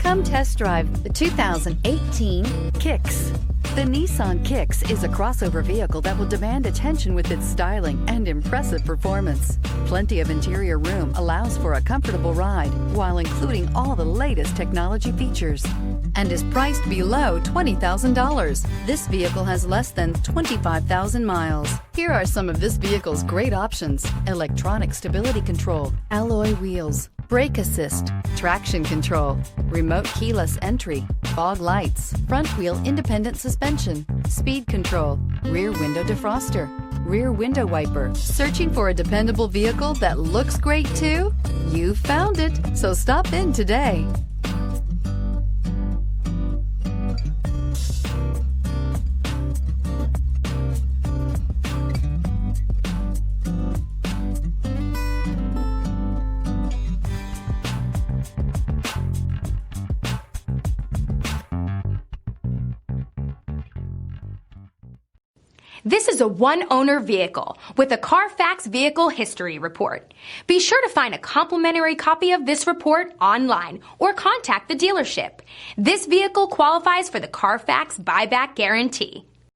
Come test drive the 2018 Kicks. The Nissan Kicks is a crossover vehicle that will demand attention with its styling and impressive performance. Plenty of interior room allows for a comfortable ride while including all the latest technology features and is priced below $20,000. This vehicle has less than 25,000 miles. Here are some of this vehicle's great options: electronic stability control, alloy wheels, brake assist, traction control, remote keyless entry, fog lights, front wheel independent suspension, speed control, rear window defroster, rear window wiper. Searching for a dependable vehicle that looks great too? You found it, so stop in today. This is a one-owner vehicle with a Carfax Vehicle History Report. Be sure to find a complimentary copy of this report online or contact the dealership. This vehicle qualifies for the Carfax Buyback Guarantee.